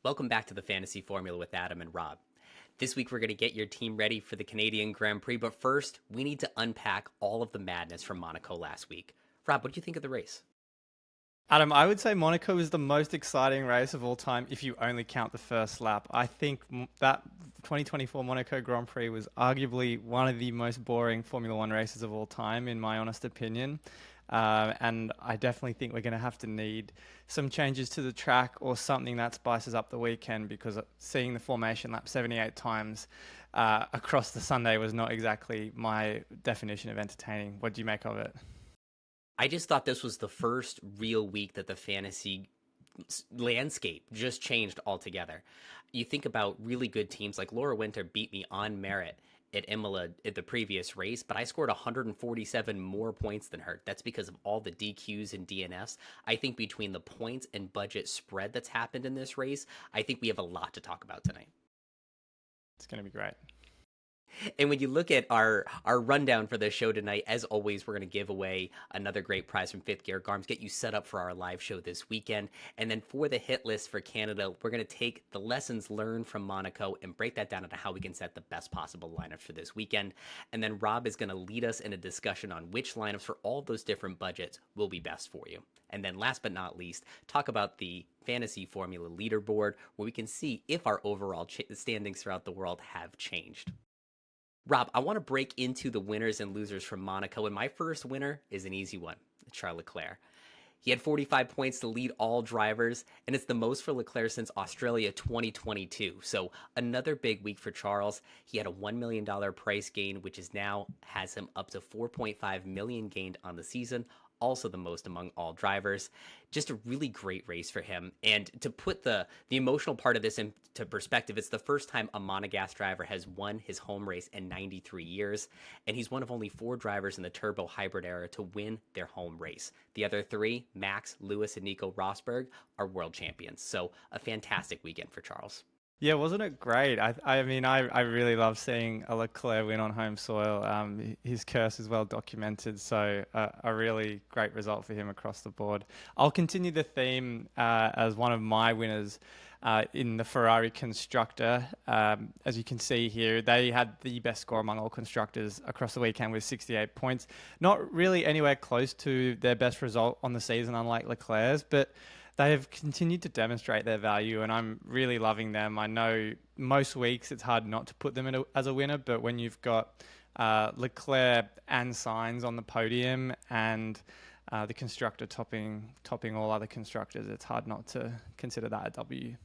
Welcome back to the Fantasy Formula with Adam and Rob. This week we're going to get your team ready for the Canadian Grand Prix, but first we need to unpack all of the madness from Monaco last week. Rob, what do you think of the race? Adam, I would say Monaco is the most exciting race of all time if you only count the first lap. I think that 2024 Monaco Grand Prix was arguably one of the most boring Formula One races of all time, in my honest opinion. And I definitely think we're going to have to need some changes to the track or something that spices up the weekend, because seeing the formation lap 78 times across the Sunday was not exactly my definition of entertaining. What do you make of it? I just thought this was the first real week that the fantasy landscape just changed altogether. You think about really good teams like Laura Winter beat me on merit at Imola at the previous race, but I scored 147 more points than her. That's because of all the DQs and DNFs. I think between the points and budget spread that's happened in this race, I think we have a lot to talk about tonight. It's going to be great. And when you look at our rundown for the show tonight, as always, we're going to give away another great prize from Fifth Gear Garms, get you set up for our live show this weekend. And then for the hit list for Canada, we're going to take the lessons learned from Monaco and break that down into how we can set the best possible lineup for this weekend. And then Rob is going to lead us in a discussion on which lineups for all those different budgets will be best for you. And then last but not least, talk about the Fantasy Formula Leaderboard, where we can see if our overall standings throughout the world have changed. Rob, I want to break into the winners and losers from Monaco, and my first winner is an easy one, Charles Leclerc. He had 45 points to lead all drivers, and it's the most for Leclerc since Australia 2022. So another big week for Charles. He had a $1 million price gain, which is now has him up to $4.5 million gained on the season, also the most among all drivers. Just a really great race for him. And to put the emotional part of this into perspective, it's the first time a monogas driver has won his home race in 93 years. And he's one of only 4 drivers in the turbo hybrid era to win their home race. The other 3, Max, Lewis, and Nico Rosberg, are world champions. So a fantastic weekend for Charles. Yeah, wasn't it great? I mean, I really love seeing a Leclerc win on home soil. His curse is well documented, so a really great result for him across the board. I'll continue the theme as one of my winners in the Ferrari Constructor. As you can see here, they had the best score among all constructors across the weekend with 68 points. Not really anywhere close to their best result on the season, unlike Leclerc's, but they have continued to demonstrate their value, and I'm really loving them. I know most weeks it's hard not to put them as a winner, but when you've got Leclerc and Sainz on the podium and the constructor topping all other constructors, it's hard not to consider that a W. It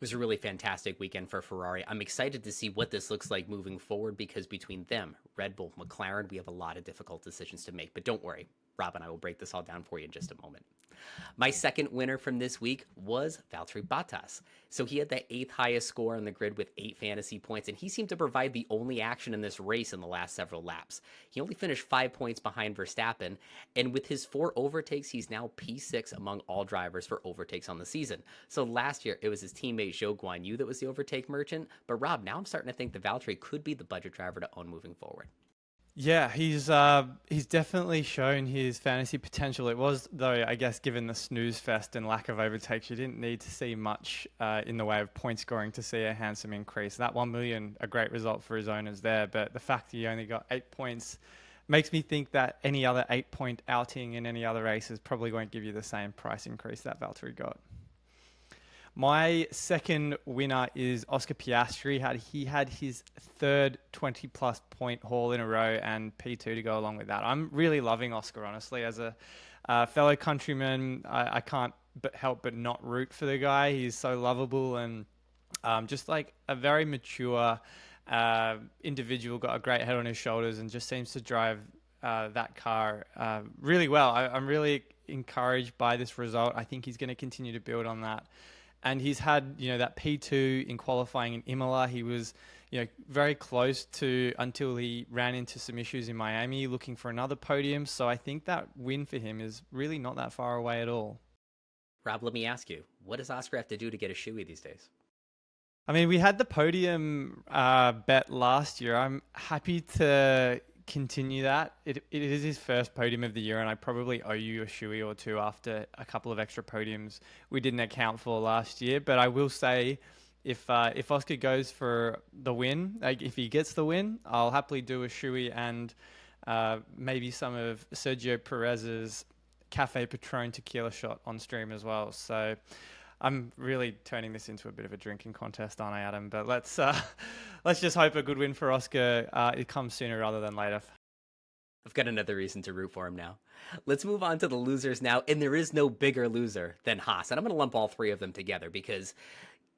was a really fantastic weekend for Ferrari. I'm excited to see what this looks like moving forward, because between them, Red Bull, McLaren, we have a lot of difficult decisions to make. But don't worry, Rob and I will break this all down for you in just a moment. My second winner from this week was Valtteri Bottas. So he had the 8th highest score on the grid with 8 fantasy points, and he seemed to provide the only action in this race in the last several laps. He only finished 5 points behind Verstappen, and with his 4 overtakes, he's now P6 among all drivers for overtakes on the season. So last year, it was his teammate Zhou Guanyu that was the overtake merchant, but Rob, now I'm starting to think that Valtteri could be the budget driver to own moving forward. Yeah, he's definitely shown his fantasy potential. It was, though, I guess, given the snooze fest and lack of overtakes, you didn't need to see much in the way of point scoring to see a handsome increase. That 1 million, a great result for his owners there, but the fact he only got 8 points makes me think that any other 8-point outing in any other races probably won't give you the same price increase that Valtteri got. My second winner is Oscar Piastri. He had his third 20-plus point haul in a row and P2 to go along with that. I'm really loving Oscar, honestly. As a fellow countryman, I can't help but not root for the guy. He's so lovable and just like a very mature individual, got a great head on his shoulders and just seems to drive that car really well. I'm really encouraged by this result. I think he's going to continue to build on that. And he's had, that P2 in qualifying in Imola. He was, very close to until he ran into some issues in Miami, looking for another podium. So I think that win for him is really not that far away at all. Rob, let me ask you, what does Oscar have to do to get a shoey these days? I mean, we had the podium bet last year. I'm happy to continue that. It is his first podium of the year, and I probably owe you a shoey or two after a couple of extra podiums we didn't account for last year. But I will say, if Oscar goes for the win, like if he gets the win, I'll happily do a shoey and maybe some of Sergio Perez's Cafe Patron tequila shot on stream as well. So I'm really turning this into a bit of a drinking contest, aren't I, Adam? But let's just hope a good win for Oscar. It comes sooner rather than later. I've got another reason to root for him now. Let's move on to the losers now, and there is no bigger loser than Haas. And I'm going to lump all three of them together because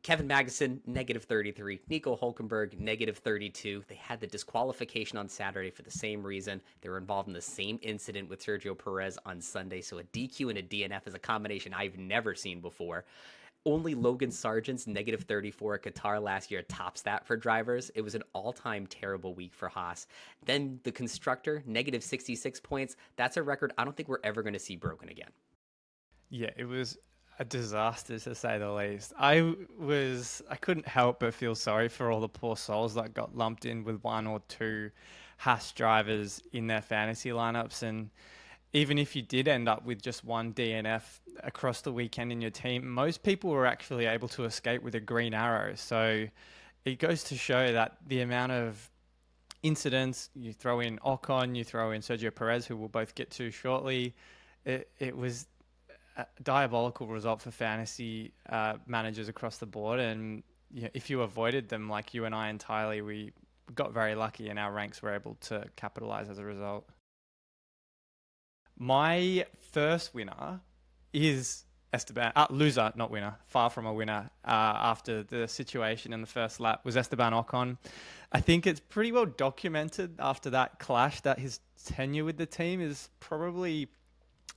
Kevin Magnussen, -33. Nico Hulkenberg, -32. They had the disqualification on Saturday for the same reason. They were involved in the same incident with Sergio Perez on Sunday. So a DQ and a DNF is a combination I've never seen before. Only Logan Sargent's -34 at Qatar last year tops that for drivers. It was an all-time terrible week for Haas. Then the constructor, -66 points. That's a record I don't think we're ever going to see broken again. Yeah, it was a disaster to say the least. I couldn't help but feel sorry for all the poor souls that got lumped in with one or two Haas drivers in their fantasy lineups. And even if you did end up with just one DNF across the weekend in your team, most people were actually able to escape with a green arrow. So it goes to show that the amount of incidents, you throw in Ocon, you throw in Sergio Perez, who we'll both get to shortly, it was a diabolical result for fantasy managers across the board. And if you avoided them like you and I entirely, we got very lucky and our ranks were able to capitalize as a result. My first winner is Esteban, loser, not winner, far from a winner, after the situation in the first lap was Esteban Ocon. I think it's pretty well documented after that clash that his tenure with the team is probably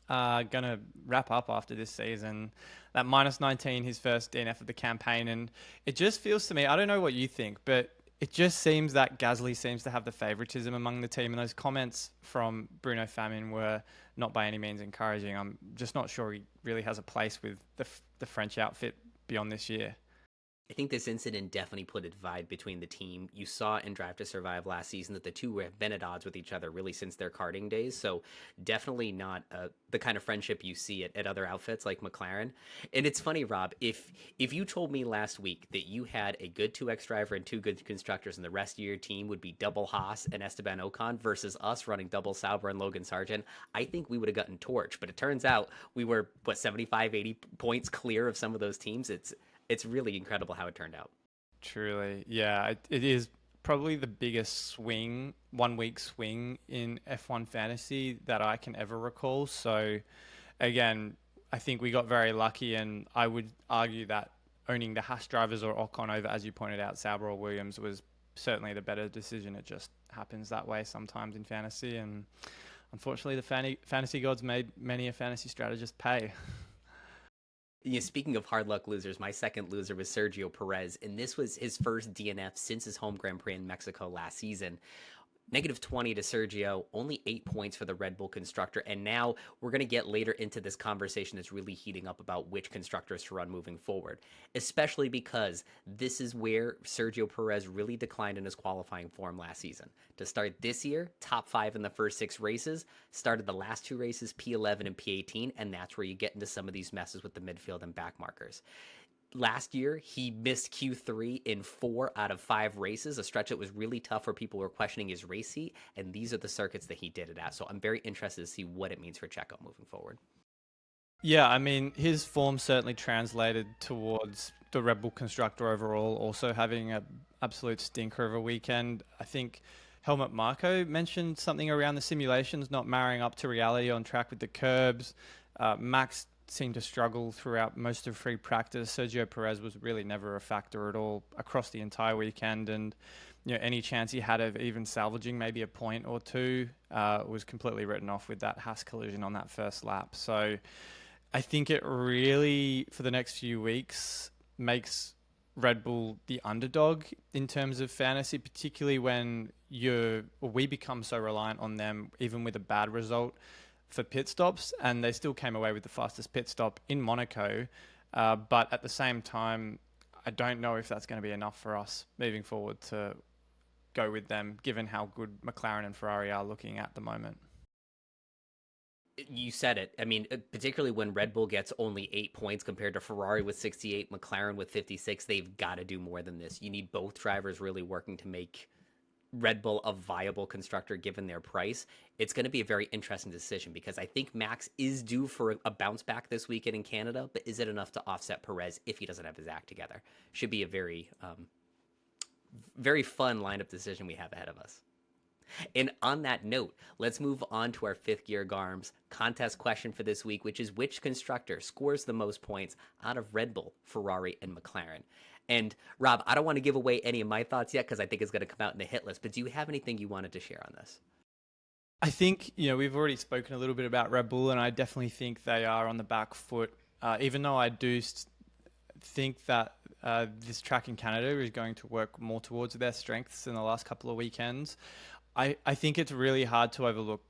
going to wrap up after this season. That -19, his first DNF of the campaign. And it just feels to me, I don't know what you think, but it just seems that Gasly seems to have the favoritism among the team. And those comments from Bruno Famin were not by any means encouraging. I'm just not sure he really has a place with the French outfit beyond this year. I think this incident definitely put a divide between the team. You saw in Drive to Survive last season that the two have been at odds with each other really since their karting days. So definitely not the kind of friendship you see at other outfits like McLaren. And it's funny, Rob, if you told me last week that you had a good 2X driver and two good constructors and the rest of your team would be double Haas and Esteban Ocon versus us running double Sauber and Logan Sargent, I think we would have gotten torched. But it turns out we were, 75, 80 points clear of some of those teams. It's really incredible how it turned out. Truly. Yeah, it is probably the biggest one-week swing in F1 fantasy that I can ever recall. So, again, I think we got very lucky, and I would argue that owning the Haas drivers or Ocon over, as you pointed out, Sauber or Williams was certainly the better decision. It just happens that way sometimes in fantasy, and unfortunately the fantasy gods made many a fantasy strategist pay. Speaking of hard luck losers, my second loser was Sergio Perez, and this was his first DNF since his home Grand Prix in Mexico last season. -20 to Sergio, only 8 points for the Red Bull constructor, and now we're going to get later into this conversation that's really heating up about which constructors to run moving forward, especially because this is where Sergio Perez really declined in his qualifying form last season. To start this year, top 5 in the first 6 races, started the last 2 races, P11 and P18, and that's where you get into some of these messes with the midfield and back markers. Last year, he missed Q3 in 4 out of 5 races, a stretch that was really tough where people were questioning his race heat, and these are the circuits that he did it at. So I'm very interested to see what it means for Checo moving forward. Yeah, I mean, his form certainly translated towards the Red Bull constructor overall, also having an absolute stinker of a weekend. I think Helmut Marko mentioned something around the simulations not marrying up to reality on track with the curbs. Max seemed to struggle throughout most of free practice. Sergio Perez was really never a factor at all across the entire weekend, and any chance he had of even salvaging maybe a point or two was completely written off with that Haas collision on that first lap. So I think it really, for the next few weeks, makes Red Bull the underdog in terms of fantasy, particularly when we become so reliant on them, even with a bad result, for pit stops, and they still came away with the fastest pit stop in Monaco. But at the same time, I don't know if that's going to be enough for us moving forward to go with them, given how good McLaren and Ferrari are looking at the moment. You said it. I mean, particularly when Red Bull gets only 8 points compared to Ferrari with 68, McLaren with 56, they've got to do more than this. You need both drivers really working to make Red Bull a viable constructor given their price. It's going to be a very interesting decision because I think Max is due for a bounce back this weekend in Canada, but is it enough to offset Perez if he doesn't have his act together? Should be a very, very fun lineup decision we have ahead of us. And on that note, let's move on to our fifth gear Garms contest question for this week, which is which constructor scores the most points out of Red Bull, Ferrari, and McLaren? And Rob, I don't want to give away any of my thoughts yet because I think it's going to come out in the hit list, but do you have anything you wanted to share on this? I think, we've already spoken a little bit about Red Bull, and I definitely think they are on the back foot, even though I do think that this track in Canada is going to work more towards their strengths in the last couple of weekends. I think it's really hard to overlook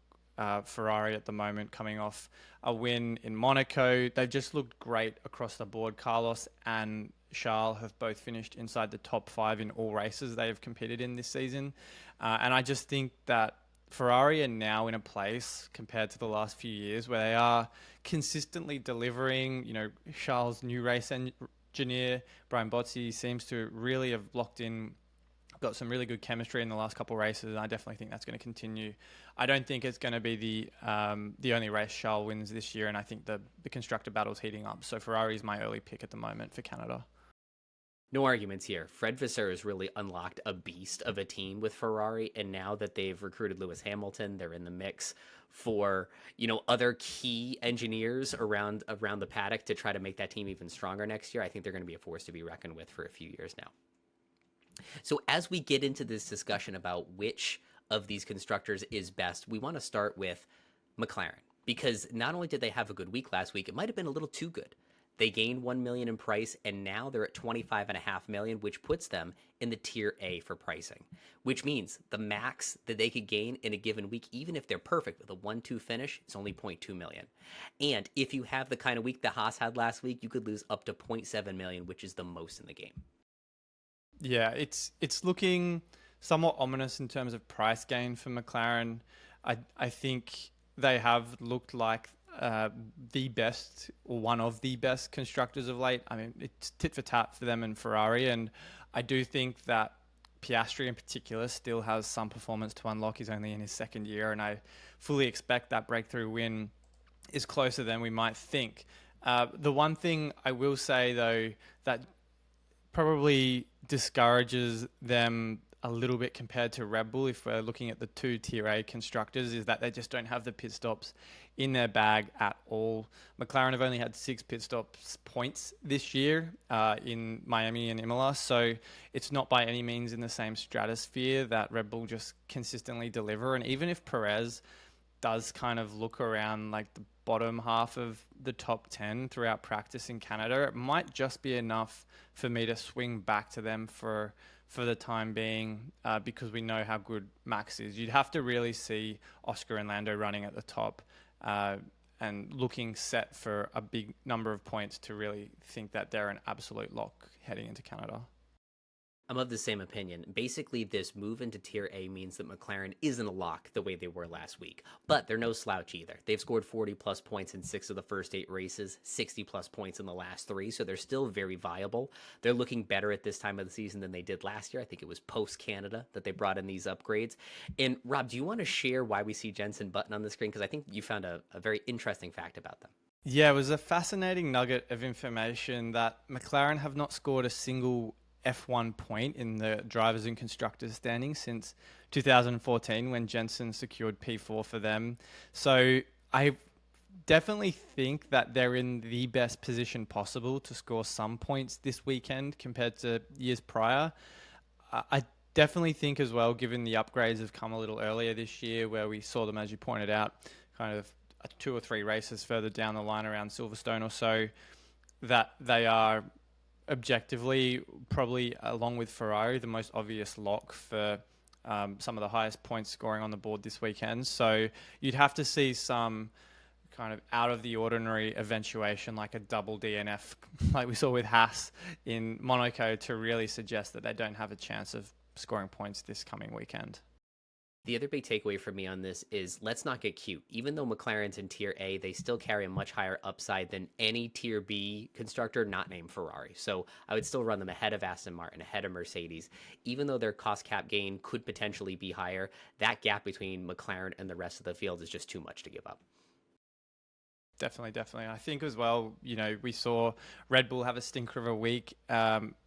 Ferrari at the moment, coming off a win in Monaco. They've just looked great across the board. Carlos and Charles have both finished inside the top 5 in all races they have competed in this season. And I just think that Ferrari are now in a place compared to the last few years where they are consistently delivering. Charles' new race engineer, Brian Bozzi, seems to really have locked in, got some really good chemistry in the last couple of races, and I definitely think that's going to continue. I don't think it's going to be the only race Charles wins this year, and I think the constructor battle's heating up. So Ferrari is my early pick at the moment for Canada. No arguments here. Fred Vasseur has really unlocked a beast of a team with Ferrari, and now that they've recruited Lewis Hamilton, they're in the mix for other key engineers around the paddock to try to make that team even stronger next year. I think they're going to be a force to be reckoned with for a few years now. So as we get into this discussion about which of these constructors is best, we want to start with McLaren, because not only did they have a good week last week, it might have been a little too good. They gained $1 million in price, and now they're at $25.5 million, which puts them in the tier A for pricing, which means the max that they could gain in a given week, even if they're perfect with a 1-2 finish, it's only $0.2 million. And if you have the kind of week that Haas had last week, you could lose up to $0.7 million, which is the most in the game. Yeah, it's looking somewhat ominous in terms of price gain for McLaren. I think they have looked like the best, or one of the best constructors of late. I mean, it's tit for tat for them and Ferrari, and I do think that Piastri in particular still has some performance to unlock. He's only in his second year, and I fully expect that breakthrough win is closer than we might think. The one thing I will say, though, that probably discourages them a little bit compared to Red Bull, if we're looking at the two tier A constructors, is that they just don't have the pit stops in their bag at all. McLaren have only had 6 pit stops points this year in Miami and Imola, so it's not by any means in the same stratosphere that Red Bull just consistently deliver. And even if Perez does kind of look around like the bottom half of the top 10 throughout practice in Canada, it might just be enough for me to swing back to them for the time being, because we know how good Max is. You'd have to really see Oscar and Lando running at the top and looking set for a big number of points to really think that they're an absolute lock heading into Canada. I'm of the same opinion. Basically, this move into Tier A means that McLaren isn't a lock the way they were last week. But they're no slouch either. They've scored 40-plus points in 6 of the first 8 races, 60-plus points in the last 3, so they're still very viable. They're looking better at this time of the season than they did last year. I think it was post-Canada that they brought in these upgrades. And Rob, do you want to share why we see Jenson Button on the screen? Because I think you found a very interesting fact about them. Yeah, it was a fascinating nugget of information that McLaren have not scored a single F1 point in the drivers and constructors standings since 2014 when Jenson secured P4 for them. So I definitely think that they're in the best position possible to score some points this weekend compared to years prior. I definitely think as well, given the upgrades have come a little earlier this year, where we saw them, as you pointed out, kind of 2 or 3 races further down the line around Silverstone or so, that they are objectively, probably along with Ferrari, the most obvious lock for some of the highest points scoring on the board this weekend. So you'd have to see some kind of out of the ordinary eventuation, like a double DNF, like we saw with Haas in Monaco, to really suggest that they don't have a chance of scoring points this coming weekend. The other big takeaway for me on this is let's not get cute. Even though McLaren's in Tier A, they still carry a much higher upside than any Tier B constructor not named Ferrari. So I would still run them ahead of Aston Martin, ahead of Mercedes. Even though their cost cap gain could potentially be higher, that gap between McLaren and the rest of the field is just too much to give up. Definitely. I think as well, we saw Red Bull have a stinker of a week.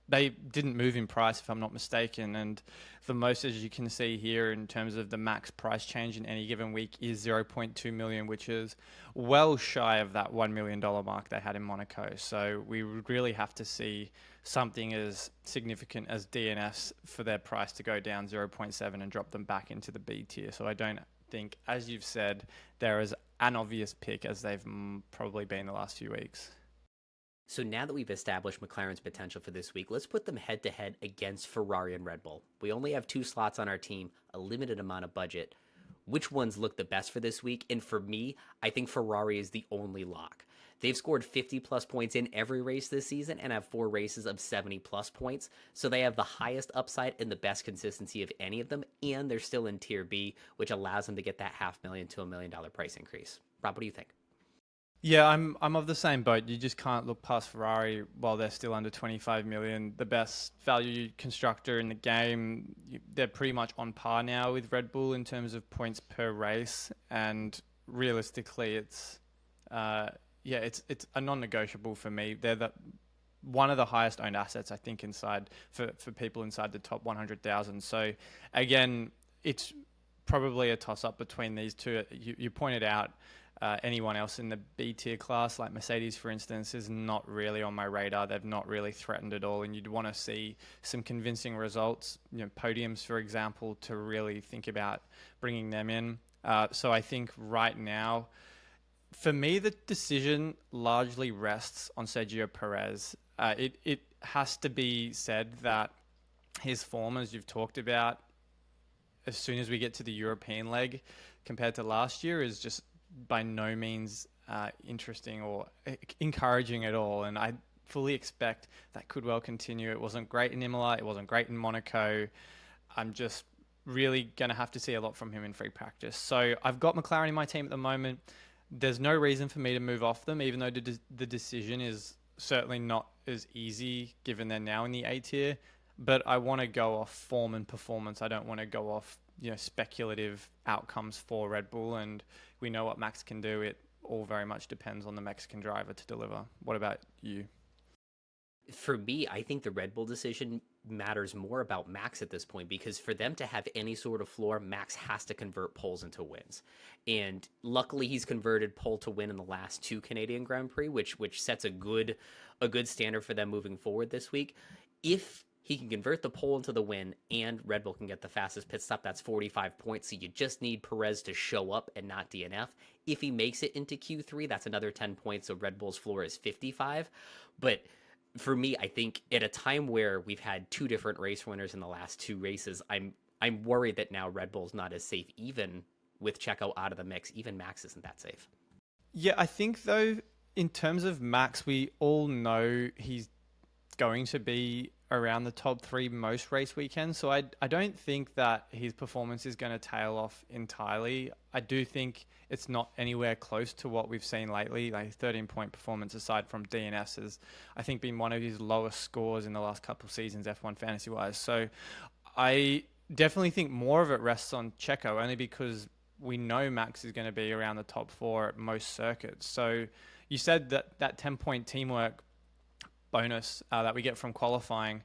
They didn't move in price, if I'm not mistaken. And the most, as you can see here, in terms of the max price change in any given week is 0.2 million, which is well shy of that $1 million mark they had in Monaco. So we would really have to see something as significant as DNS for their price to go down 0.7 and drop them back into the B tier. So I don't think, as you've said, there is an obvious pick as they've probably been the last few weeks. So now that we've established McLaren's potential for this week, let's put them head to head against Ferrari and Red Bull. We only have 2 slots on our team, a limited amount of budget. Which ones look the best for this week? And for me, I think Ferrari is the only lock. They've scored 50 plus points in every race this season and have 4 races of 70 plus points. So they have the highest upside and the best consistency of any of them. And they're still in Tier B, which allows them to get that $500,000 to $1 million price increase. Rob, what do you think? Yeah, I'm of the same boat. You just can't look past Ferrari while they're still under 25 million. The best value constructor in the game. They're pretty much on par now with Red Bull in terms of points per race. And realistically, it's a non-negotiable for me. They're one of the highest owned assets, I think, inside for people inside the top 100,000. So again, it's probably a toss-up between these two. You pointed out anyone else in the B tier class, like Mercedes, for instance, is not really on my radar. They've not really threatened at all, and you'd want to see some convincing results, podiums, for example, to really think about bringing them in. So I think right now, for me, the decision largely rests on Sergio Perez. It has to be said that his form, as you've talked about, as soon as we get to the European leg, compared to last year, is just by no means interesting or encouraging at all. And I fully expect that could well continue. It wasn't great in Imola. It wasn't great in Monaco. I'm just really going to have to see a lot from him in free practice. So I've got McLaren in my team at the moment. There's no reason for me to move off them, even though the decision is certainly not as easy given they're now in the A tier. But I want to go off form and performance. I don't want to go off speculative outcomes for Red Bull, and we know what Max can do. It all very much depends on the Mexican driver to deliver. What about you? For me, I think the Red Bull decision matters more about Max at this point, because for them to have any sort of floor, Max has to convert poles into wins. And luckily he's converted pole to win in the last 2 Canadian Grand Prix, which sets a good standard for them moving forward this week. If he can convert the pole into the win and Red Bull can get the fastest pit stop, that's 45 points. So you just need Perez to show up and not DNF. If he makes it into Q3, that's another 10 points. So Red Bull's floor is 55. But for me, I think at a time where we've had 2 different race winners in the last 2 races, I'm worried that now Red Bull's not as safe. Even with Checo out of the mix, even Max isn't that safe. Yeah, I think though, in terms of Max, we all know he's going to be around the top 3 most race weekends. So I don't think that his performance is going to tail off entirely. I do think it's not anywhere close to what we've seen lately. Like 13-point performance aside from DNS has, I think, been one of his lowest scores in the last couple of seasons, F1 fantasy-wise. So I definitely think more of it rests on Checo, only because we know Max is going to be around the top 4 at most circuits. So you said that 10-point teamwork bonus that we get from qualifying,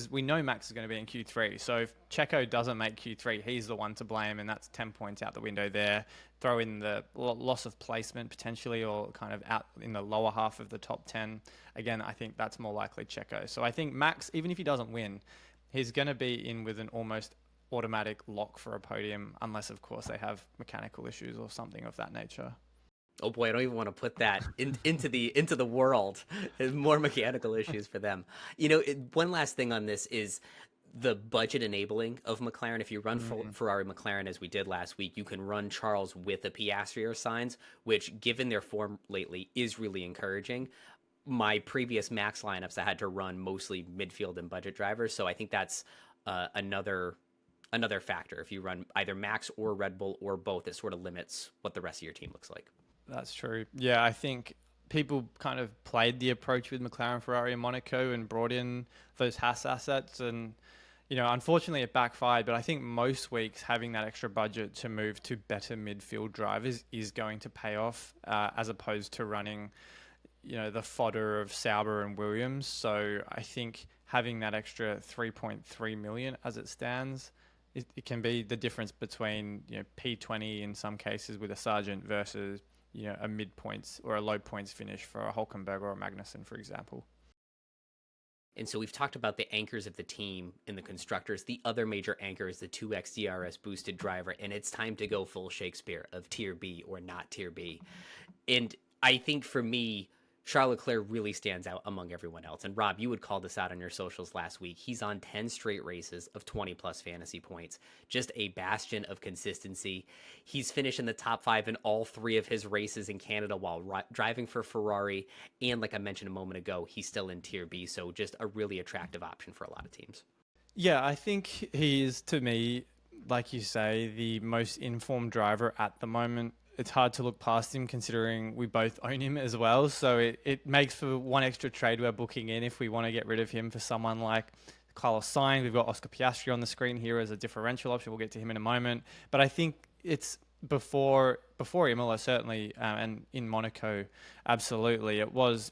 we know Max is going to be in Q3. So if Checo doesn't make Q3, he's the one to blame, and that's 10 points out the window there. Throw in the loss of placement potentially, or kind of out in the lower half of the top 10. Again, I think that's more likely Checo. So I think Max, even if he doesn't win, he's going to be in with an almost automatic lock for a podium, unless of course they have mechanical issues or something of that nature. Oh boy, I don't even want to put that into the world. There's more mechanical issues for them. One last thing on this is the budget enabling of McLaren. If you run Ferrari McLaren as we did last week, you can run Charles with the Piastri or signs, which, given their form lately, is really encouraging. My previous Max lineups, I had to run mostly midfield and budget drivers, so I think that's another factor. If you run either Max or Red Bull or both, it sort of limits what the rest of your team looks like. That's true. Yeah, I think people kind of played the approach with McLaren, Ferrari, and Monaco and brought in those Haas assets. And, unfortunately it backfired. But I think most weeks having that extra budget to move to better midfield drivers is going to pay off as opposed to running, the fodder of Sauber and Williams. So I think having that extra 3.3 million as it stands, it can be the difference between P20 in some cases with a Sargent versus a mid points or a low points finish for a Hulkenberg or a Magnussen, for example. And so we've talked about the anchors of the team in the constructors. The other major anchor is the 2x DRS boosted driver, and it's time to go full Shakespeare of tier B or not tier B. And I think for me, Charles Leclerc really stands out among everyone else. And Rob, you would call this out on your socials last week. He's on 10 straight races of 20 plus fantasy points. Just a bastion of consistency. He's finished in the top 5 in all 3 of his races in Canada while driving for Ferrari. And like I mentioned a moment ago, he's still in tier B. So just a really attractive option for a lot of teams. Yeah, I think he is, to me, like you say, the most informed driver at the moment. It's hard to look past him considering we both own him as well. So it makes for one extra trade we're booking in if we want to get rid of him for someone like Carlos Sainz. We've got Oscar Piastri on the screen here as a differential option. We'll get to him in a moment. But I think it's before Imola, certainly, and in Monaco, absolutely. It was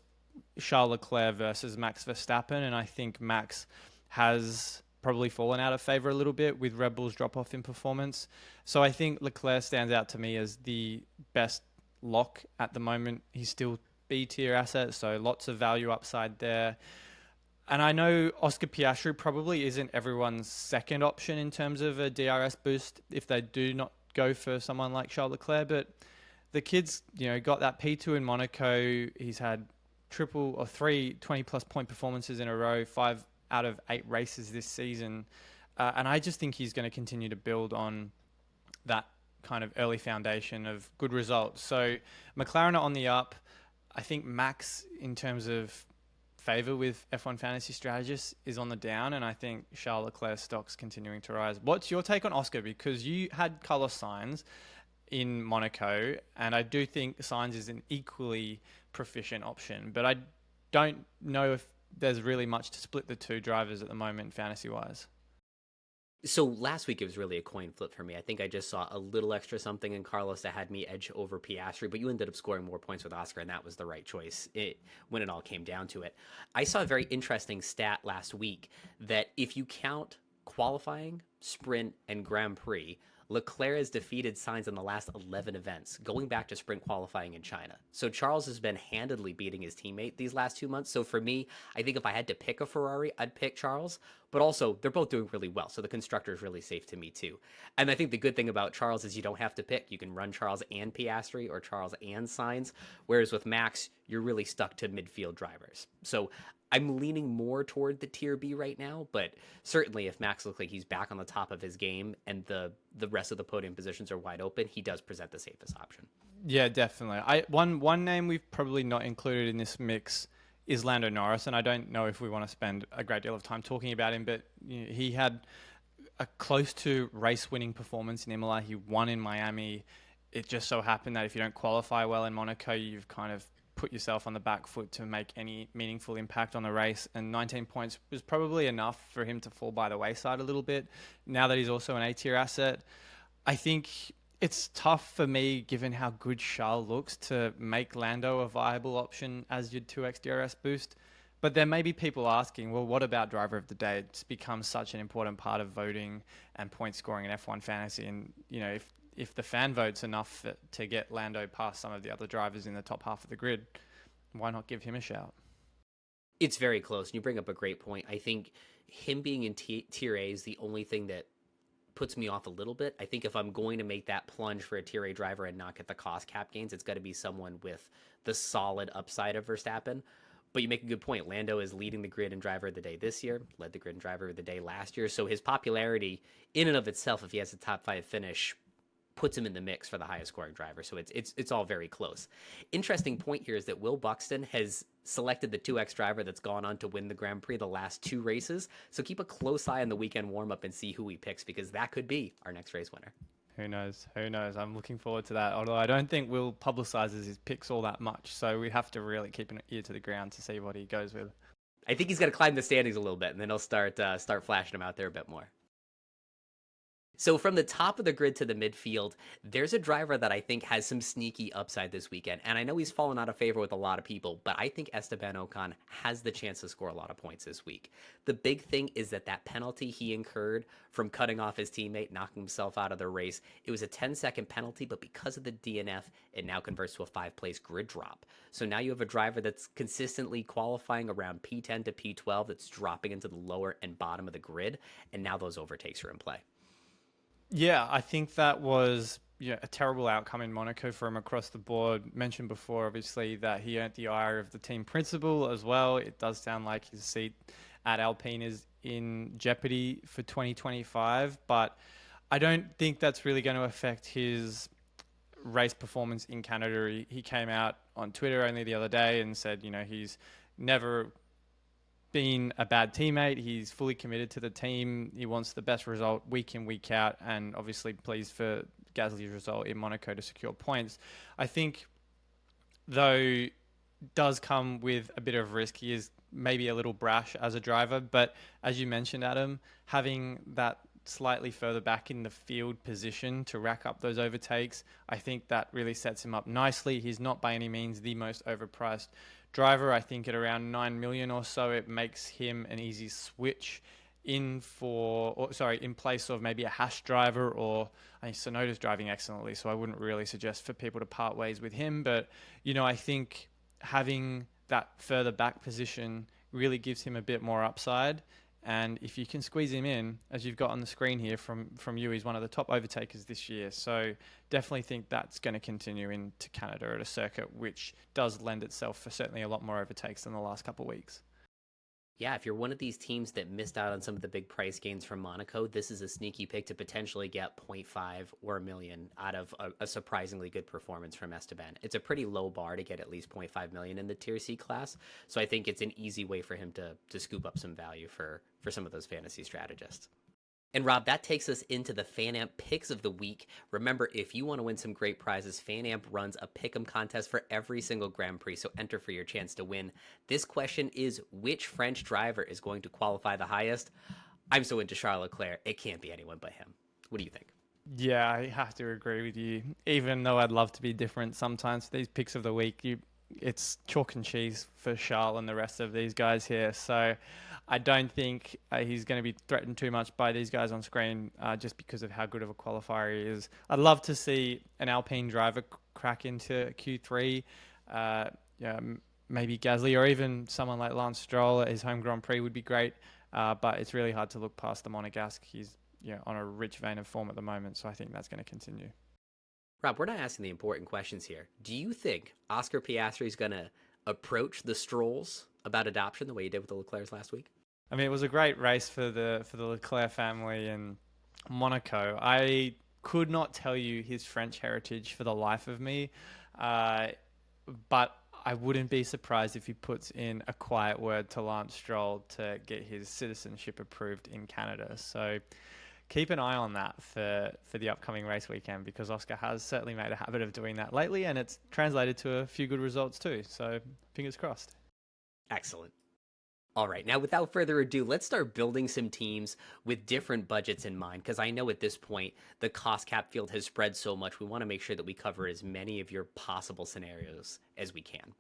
Charles Leclerc versus Max Verstappen. And I think Max has probably fallen out of favor a little bit with Red Bull's drop-off in performance. So I think Leclerc stands out to me as the best lock at the moment. He's still B-tier asset, so lots of value upside there. And I know Oscar Piastri probably isn't everyone's second option in terms of a DRS boost if they do not go for someone like Charles Leclerc, but the kid's, got that P2 in Monaco. He's had triple or 3 20-plus point performances in a row, 5 out of 8 races this season. And I just think he's going to continue to build on that kind of early foundation of good results. So McLaren are on the up. I think Max, in terms of favor with F1 fantasy strategists, is on the down. And I think Charles Leclerc's stock's continuing to rise. What's your take on Oscar? Because you had Carlos Sainz in Monaco, and I do think Sainz is an equally proficient option. But I don't know if there's really much to split the two drivers at the moment, fantasy-wise. So last week it was really a coin flip for me. I think I just saw a little extra something in Carlos that had me edge over Piastri, but you ended up scoring more points with Oscar, and that was the right choice when it all came down to it. I saw a very interesting stat last week that if you count qualifying, sprint, and Grand Prix, Leclerc has defeated Sainz in the last 11 events, going back to sprint qualifying in China. So Charles has been handedly beating his teammate these last 2 months. So for me, I think if I had to pick a Ferrari, I'd pick Charles. But also, they're both doing really well, so the constructor is really safe to me too. And I think the good thing about Charles is you don't have to pick. You can run Charles and Piastri or Charles and Sainz, whereas with Max, you're really stuck to midfield drivers. So I'm leaning more toward the tier B right now, but certainly if Max looks like he's back on the top of his game and the rest of the podium positions are wide open, he does present the safest option. Yeah, definitely. One name we've probably not included in this mix is Lando Norris, and I don't know if we want to spend a great deal of time talking about him, but he had a close to race-winning performance in Imola. He won in Miami. It just so happened that if you don't qualify well in Monaco, you've kind of put yourself on the back foot to make any meaningful impact on the race. And 19 points was probably enough for him to fall by the wayside a little bit. Now that he's also an A-tier asset, I think it's tough for me, given how good Charles looks, to make Lando a viable option as your 2x DRS boost. But there may be people asking, well, what about driver of the day? It's become such an important part of voting and point scoring in F1 fantasy. And, if the fan votes enough to get Lando past some of the other drivers in the top half of the grid, why not give him a shout? It's very close. And you bring up a great point. I think him being in tier A is the only thing that puts me off a little bit. I think if I'm going to make that plunge for a tier A driver and not get the cost cap gains, it's got to be someone with the solid upside of Verstappen. But you make a good point. Lando is leading the grid and driver of the day this year, led the grid and driver of the day last year. So his popularity in and of itself, if he has a top 5 finish, puts him in the mix for the highest scoring driver. So it's all very close. Interesting point here is that Will Buxton has selected the 2X driver that's gone on to win the Grand Prix the last 2 races. So keep a close eye on the weekend warm-up and see who he picks, because that could be our next race winner. Who knows? Who knows? I'm looking forward to that. Although I don't think Will publicizes his picks all that much. So we have to really keep an ear to the ground to see what he goes with. I think he's going to climb the standings a little bit, and then he'll start flashing them out there a bit more. So from the top of the grid to the midfield, there's a driver that I think has some sneaky upside this weekend. And I know he's fallen out of favor with a lot of people, but I think Esteban Ocon has the chance to score a lot of points this week. The big thing is that penalty he incurred from cutting off his teammate, knocking himself out of the race, it was a 10-second penalty, but because of the DNF, it now converts to a 5-place grid drop. So now you have a driver that's consistently qualifying around P10 to P12 that's dropping into the lower and bottom of the grid, and now those overtakes are in play. Yeah, I think that was a terrible outcome in Monaco for him across the board. Mentioned before, obviously, that he earned the ire of the team principal as well. It does sound like his seat at Alpine is in jeopardy for 2025, but I don't think that's really going to affect his race performance in Canada. He came out on Twitter only the other day and said, he's never been a bad teammate. He's fully committed to the team. He wants the best result week in, week out, and obviously pleased for Gasly's result in Monaco to secure points. I think, though, does come with a bit of risk. He is maybe a little brash as a driver, but as you mentioned, Adam, having that slightly further back in the field position to rack up those overtakes, I think that really sets him up nicely. He's not by any means the most overpriced driver. I think at around 9 million or so, it makes him an easy switch in place of maybe a Haas driver, or I think Tsunoda's driving excellently, so I wouldn't really suggest for people to part ways with him. But, I think having that further back position really gives him a bit more upside. And if you can squeeze him in, as you've got on the screen here from you, he's one of the top overtakers this year. So definitely think that's going to continue into Canada at a circuit which does lend itself for certainly a lot more overtakes than the last couple of weeks. Yeah, if you're one of these teams that missed out on some of the big price gains from Monaco, this is a sneaky pick to potentially get 0.5 or a million out of a surprisingly good performance from Esteban. It's a pretty low bar to get at least 0.5 million in the Tier C class, so I think it's an easy way for him to scoop up some value for some of those fantasy strategists. And Rob, that takes us into the FanAmp Picks of the Week. Remember, if you want to win some great prizes, FanAmp runs a Pick'em contest for every single Grand Prix, so enter for your chance to win. This question is, which French driver is going to qualify the highest? I'm so into Charles Leclerc, it can't be anyone but him. What do you think? Yeah, I have to agree with you. Even though I'd love to be different sometimes, these Picks of the Week, it's chalk and cheese for Charles and the rest of these guys here. So I don't think he's going to be threatened too much by these guys on screen just because of how good of a qualifier he is. I'd love to see an Alpine driver crack into Q3. Maybe Gasly or even someone like Lance Stroll at his home Grand Prix would be great. But it's really hard to look past the Monegasque. He's on a rich vein of form at the moment, so I think that's going to continue. Rob, we're not asking the important questions here. Do you think Oscar Piastri is going to approach the Strolls about adoption the way he did with the Leclercs last week? I mean, it was a great race for the Leclerc family in Monaco. I could not tell you his French heritage for the life of me, but I wouldn't be surprised if he puts in a quiet word to Lance Stroll to get his citizenship approved in Canada. So keep an eye on that for the upcoming race weekend, because Oscar has certainly made a habit of doing that lately, and it's translated to a few good results too. So fingers crossed. Excellent. All right, now without further ado, let's start building some teams with different budgets in mind, because I know at this point the cost cap field has spread so much. We want to make sure that we cover as many of your possible scenarios as we can.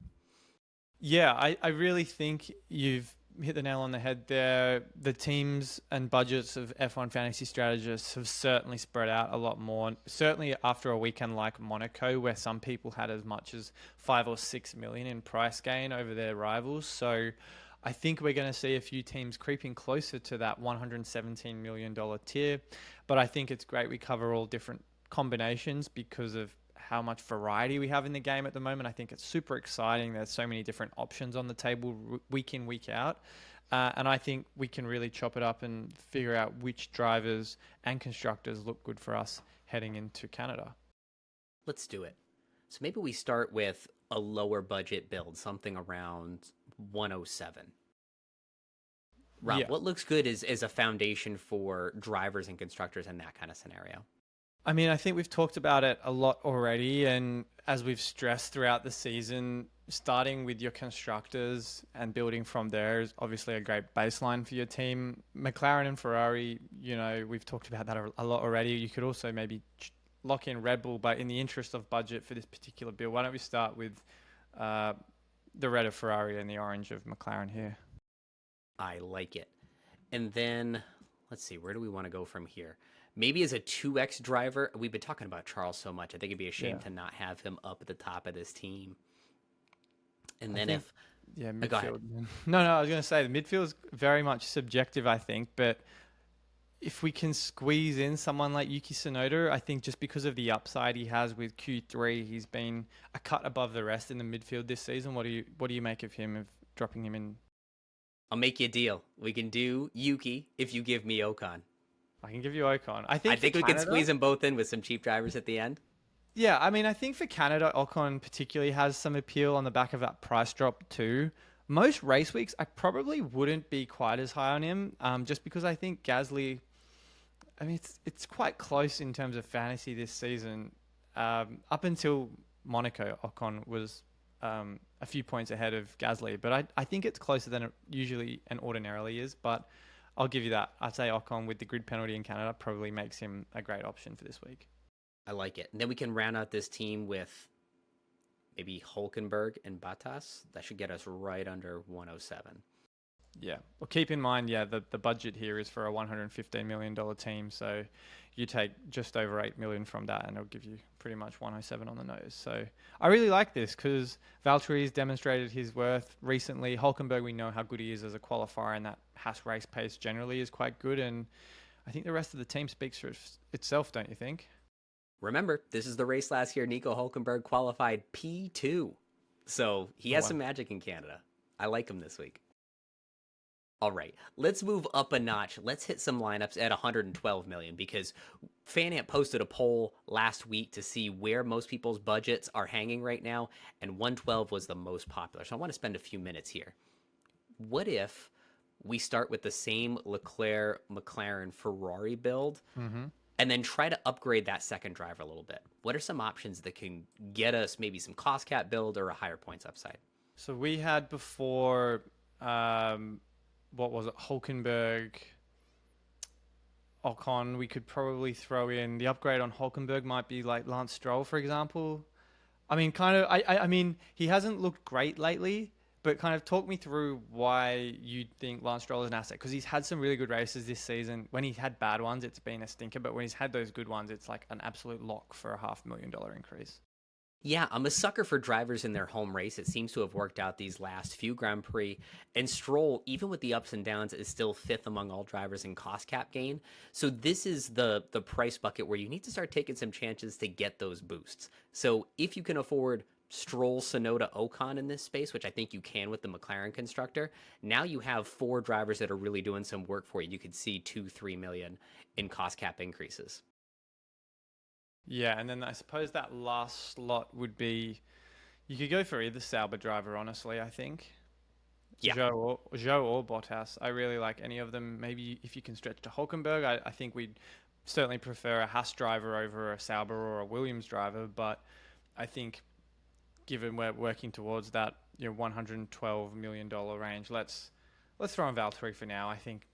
Yeah, I really think you've hit the nail on the head there. The teams and budgets of F1 fantasy strategists have certainly spread out a lot more. Certainly after a weekend like Monaco, where some people had as much as 5 or 6 million in price gain over their rivals. So I think we're going to see a few teams creeping closer to that $117 million tier. But I think it's great we cover all different combinations because of how much variety we have in the game at the moment. I think it's super exciting. There's so many different options on the table week in, week out. And I think we can really chop it up and figure out which drivers and constructors look good for us heading into Canada. Let's do it. So maybe we start with a lower budget build, something around 107. Rob, Yeah. what looks good is a foundation for drivers and constructors in that kind of scenario? I mean, I think we've talked about it a lot already, and as we've stressed throughout the season, starting with your constructors and building from there is obviously a great baseline for your team. McLaren and Ferrari, we've talked about that a lot already. You could also maybe lock in Red Bull, but in the interest of budget for this particular build, why don't we start with the red of Ferrari and the orange of McLaren here? I like it. And then let's see, where do we want to go from here? Maybe as a 2X driver, we've been talking about Charles so much. I think it'd be a shame to not have him up at the top of this team. And then go ahead. Midfield. No, I was going to say the midfield is very much subjective, I think, but if we can squeeze in someone like Yuki Tsunoda, I think just because of the upside he has with Q3, he's been a cut above the rest in the midfield this season. What do you make of him, of dropping him in? I'll make you a deal. We can do Yuki if you give me Ocon. I can give you Ocon. I think we can squeeze them both in with some cheap drivers at the end. Yeah, I mean, I think for Canada, Ocon particularly has some appeal on the back of that price drop too. Most race weeks, I probably wouldn't be quite as high on him, just because I think Gasly. I mean, it's quite close in terms of fantasy this season. Up until Monaco, Ocon was a few points ahead of Gasly, but I think it's closer than it usually and ordinarily is. But I'll give you that. I'd say Ocon with the grid penalty in Canada probably makes him a great option for this week. I like it. And then we can round out this team with maybe Hulkenberg and Bottas. That should get us right under 107. Yeah. Well, keep in mind, the budget here is for a $115 million team. So you take just over $8 million from that and it'll give you pretty much 107 on the nose. So I really like this because Valtteri's demonstrated his worth recently. Hulkenberg, we know how good he is as a qualifier, and that Haas race pace generally is quite good. And I think the rest of the team speaks for itself, don't you think? Remember, this is the race last year. Nico Hulkenberg qualified P2. So he has some magic in Canada. I like him this week. All right, let's move up a notch. Let's hit some lineups at 112 million because Fanamp posted a poll last week to see where most people's budgets are hanging right now, and 112 was the most popular. So I want to spend a few minutes here. What if we start with the same Leclerc, McLaren, Ferrari build, and then try to upgrade that second driver a little bit? What are some options that can get us maybe some cost cap build or a higher points upside? So we had before... what was it? Hulkenberg, Ocon. We could probably throw in the upgrade on Hulkenberg might be like Lance Stroll, for example. I mean, I mean, he hasn't looked great lately, but kind of talk me through why you think Lance Stroll is an asset, because he's had some really good races this season. When he's had bad ones, it's been a stinker, but when he's had those good ones, it's like an absolute lock for a $500,000 increase. Yeah, I'm a sucker for drivers in their home race. It seems to have worked out these last few Grand Prix. And Stroll, even with the ups and downs, is still fifth among all drivers in cost cap gain. So this is the price bucket where you need to start taking some chances to get those boosts. So if you can afford Stroll, Tsunoda, Ocon in this space, which I think you can with the McLaren constructor, now you have four drivers that are really doing some work for you. You could see 2-3 million in cost cap increases. Yeah, and then I suppose that last slot would be, you could go for either Sauber driver, honestly, I think. Yeah. Zhou or Bottas. I really like any of them. Maybe if you can stretch to Hulkenberg, I think we'd certainly prefer a Haas driver over a Sauber or a Williams driver, but I think given we're working towards that $112 million range, let's throw in Valtteri for now. I think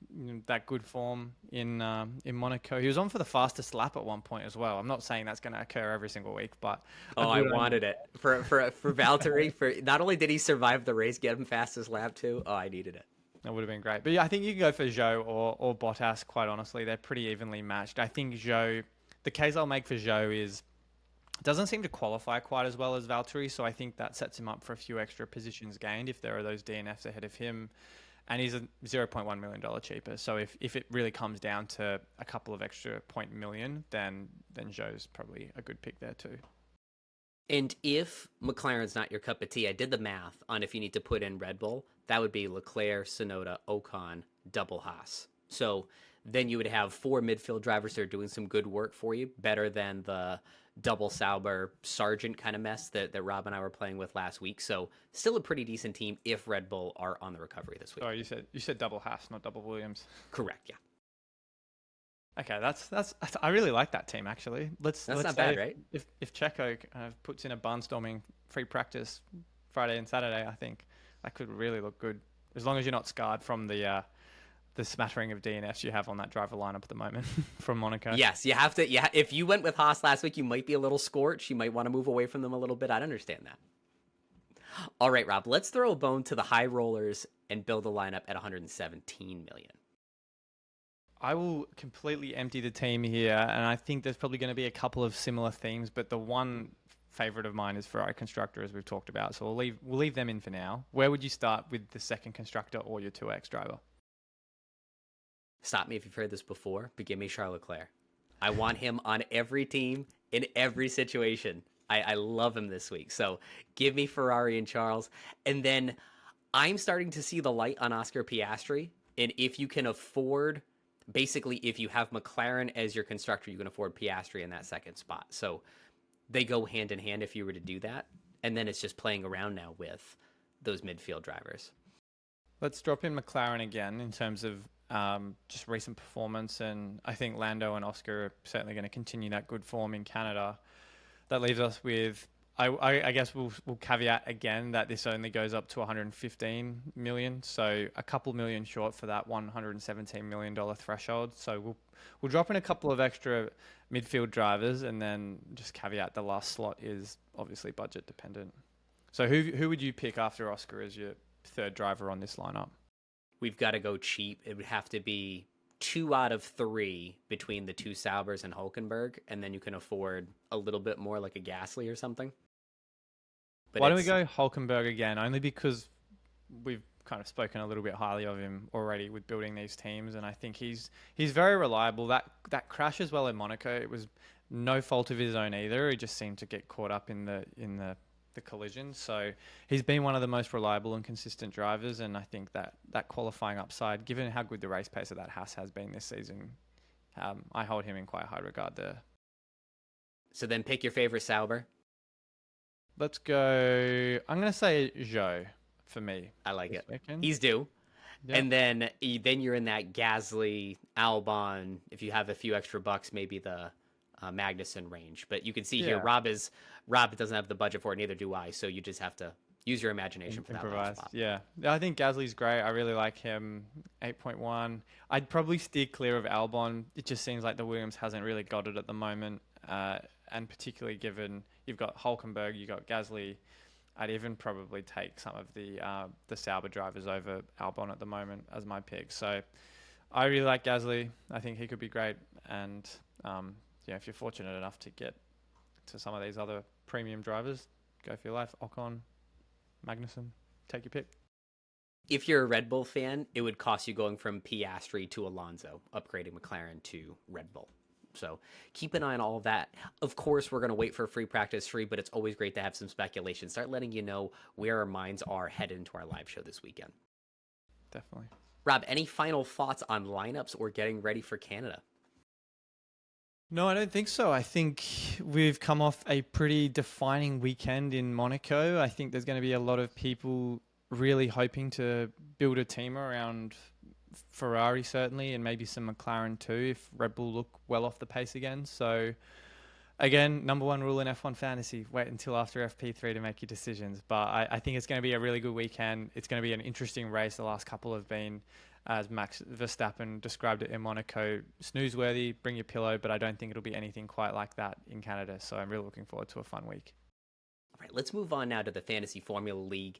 that good form in Monaco. He was on for the fastest lap at one point as well. I'm not saying that's going to occur every single week, but I wanted it for Valtteri. For not only did he survive the race, get him fastest lap too. Oh, I needed it. That would have been great. But yeah, I think you can go for Zhou or Bottas. Quite honestly, they're pretty evenly matched. I think Zhou. The case I'll make for Zhou is doesn't seem to qualify quite as well as Valtteri, so I think that sets him up for a few extra positions gained if there are those DNFs ahead of him. And he's a $0.1 million cheaper. So if it really comes down to a couple of extra $0.1 million, then Zhou's probably a good pick there too. And if McLaren's not your cup of tea, I did the math on if you need to put in Red Bull. That would be Leclerc, Tsunoda, Ocon, double Haas. So then you would have 4 midfield drivers that are doing some good work for you, better than the double Sauber Sargent kind of mess that Rob and I were playing with last week. So still a pretty decent team if Red Bull are on the recovery this week. Sorry, you said double Haas, not double Williams. Correct, yeah. Okay, that's I really like that team actually. Let's not bad, right? If Checo puts in a barnstorming free practice Friday and Saturday, I think that could really look good. As long as you're not scarred from the smattering of DNFs you have on that driver lineup at the moment from Monaco. Yes, you have to. Yeah, if you went with Haas last week, you might be a little scorched. You might want to move away from them a little bit. I'd understand that. All right, Rob, let's throw a bone to the high rollers and build a lineup at 117 million. I will completely empty the team here, and I think there's probably going to be a couple of similar themes, but the one favorite of mine is Ferrari Constructor, as we've talked about. So we'll leave them in for now. Where would you start with the second constructor or your 2X driver? Stop me if you've heard this before, but give me Charles Leclerc. I want him on every team in every situation. I love him this week. So give me Ferrari and Charles. And then I'm starting to see the light on Oscar Piastri. And if you can afford, basically, if you have McLaren as your constructor, you can afford Piastri in that second spot. So they go hand in hand if you were to do that. And then it's just playing around now with those midfield drivers. Let's drop in McLaren again in terms of just recent performance. And I think Lando and Oscar are certainly going to continue that good form in Canada. That leaves us with, I guess we'll caveat again that this only goes up to 115 million. So a couple million short for that $117 million threshold. So we'll drop in a couple of extra midfield drivers and then just caveat the last slot is obviously budget dependent. So who would you pick after Oscar as your third driver on this lineup? We've got to go cheap. It would have to be 2 out of 3 between the 2 Saubers and Hülkenberg, and then you can afford a little bit more like a Gasly or something. But why don't we go Hülkenberg again? Only because we've kind of spoken a little bit highly of him already with building these teams, and I think he's very reliable. That crash as well in Monaco, it was no fault of his own either. He just seemed to get caught up in the collision. So he's been one of the most reliable and consistent drivers, and I think that qualifying upside, given how good the race pace of that Haas has been this season, I hold him in quite high regard there. So then pick your favorite Sauber. Let's go. I'm going to say Zhou for me. I like it. Weekend. He's due. Yep. And then you're in that Gasly, Albon. If you have a few extra bucks, maybe the Magnussen range. But you can see here, Rob doesn't have the budget for it, neither do I. So you just have to use your imagination for that last spot. Yeah, I think Gasly's great. I really like him. 8.1. I'd probably steer clear of Albon. It just seems like the Williams hasn't really got it at the moment. And particularly given you've got Hülkenberg, you've got Gasly, I'd even probably take some of the Sauber drivers over Albon at the moment as my pick. So I really like Gasly. I think he could be great. And if you're fortunate enough to get to some of these other premium drivers, go for your life. Ocon, Magnussen, take your pick. If you're a Red Bull fan, it would cost you going from Piastri to Alonso, upgrading McLaren to Red Bull. So keep an eye on all of that. Of course, we're going to wait for free practice free, but it's always great to have some speculation. Start letting you know where our minds are headed into our live show this weekend. Definitely. Rob, any final thoughts on lineups or getting ready for Canada? No, I don't think so. I think we've come off a pretty defining weekend in Monaco. I think there's going to be a lot of people really hoping to build a team around Ferrari, certainly, and maybe some McLaren too, if Red Bull look well off the pace again. So, again, number one rule in F1 fantasy, wait until after FP3 to make your decisions. But I think it's going to be a really good weekend. It's going to be an interesting race. The last couple have been, as Max Verstappen described it in Monaco, snooze-worthy, bring your pillow, but I don't think it'll be anything quite like that in Canada. So I'm really looking forward to a fun week. All right, let's move on now to the Fantasy Formula League.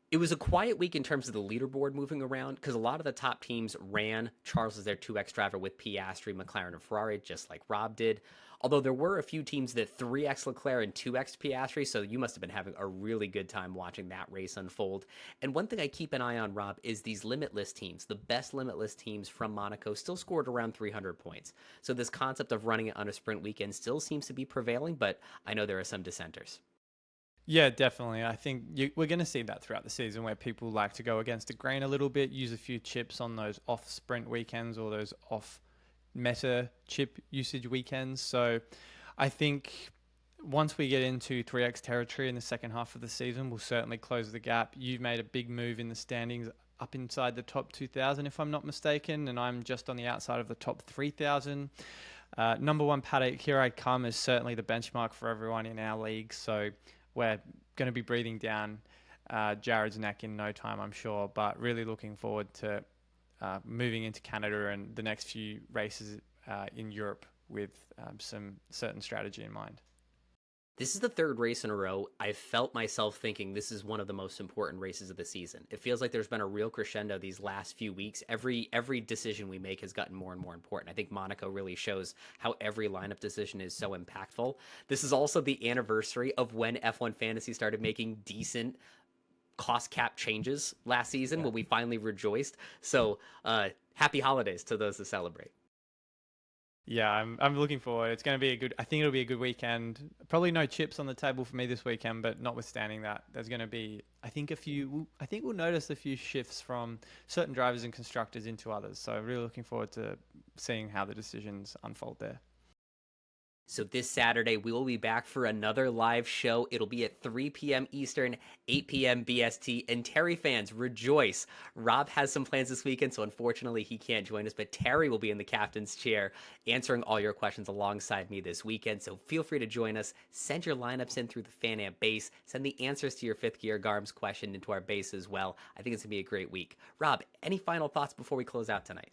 It was a quiet week in terms of the leaderboard moving around because a lot of the top teams ran Charles as their 2X driver with Piastri, McLaren, and Ferrari, just like Rob did. Although there were a few teams that 3X Leclerc and 2X Piastri, so you must have been having a really good time watching that race unfold. And one thing I keep an eye on, Rob, is these limitless teams. The best limitless teams from Monaco still scored around 300 points. So this concept of running it on a sprint weekend still seems to be prevailing, but I know there are some dissenters. Yeah, definitely. I think we're going to see that throughout the season where people like to go against the grain a little bit, use a few chips on those off sprint weekends or those off meta chip usage weekends. So I think once we get into 3x territory in the second half of the season, we'll certainly close the gap. You've made a big move in the standings up inside the top 2,000, if I'm not mistaken, and I'm just on the outside of the top 3,000. Number one paddock, here I come, is certainly the benchmark for everyone in our league. So we're going to be breathing down Jared's neck in no time, I'm sure, but really looking forward to moving into Canada and the next few races in Europe with some certain strategy in mind. This is the third race in a row. I felt myself thinking this is one of the most important races of the season. It feels like there's been a real crescendo these last few weeks. Every decision we make has gotten more and more important. I think Monaco really shows how every lineup decision is so impactful. This is also the anniversary of when F1 Fantasy started making decent cost cap changes last season, when we finally rejoiced. So happy holidays to those that celebrate. Yeah, I'm looking forward. It's going to be a good. I think it'll be a good weekend. Probably no chips on the table for me this weekend, but notwithstanding that, there's going to be, I think, a few. I think we'll notice a few shifts from certain drivers and constructors into others. So really looking forward to seeing how the decisions unfold there. So this Saturday, we will be back for another live show. It'll be at 3 p.m. Eastern, 8 p.m. BST. And Terry fans, rejoice. Rob has some plans this weekend, so unfortunately he can't join us. But Terry will be in the captain's chair answering all your questions alongside me this weekend. So feel free to join us. Send your lineups in through the Fan Amp base. Send the answers to your fifth gear GARMS question into our base as well. I think it's going to be a great week. Rob, any final thoughts before we close out tonight?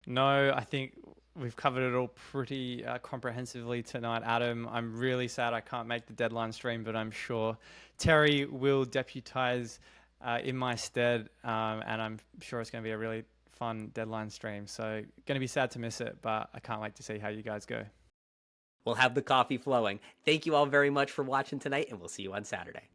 No, I think we've covered it all pretty comprehensively tonight, Adam. I'm really sad I can't make the deadline stream, but I'm sure Terry will deputize in my stead, and I'm sure it's going to be a really fun deadline stream. So going to be sad to miss it, but I can't wait to see how you guys go. We'll have the coffee flowing. Thank you all very much for watching tonight, and we'll see you on Saturday.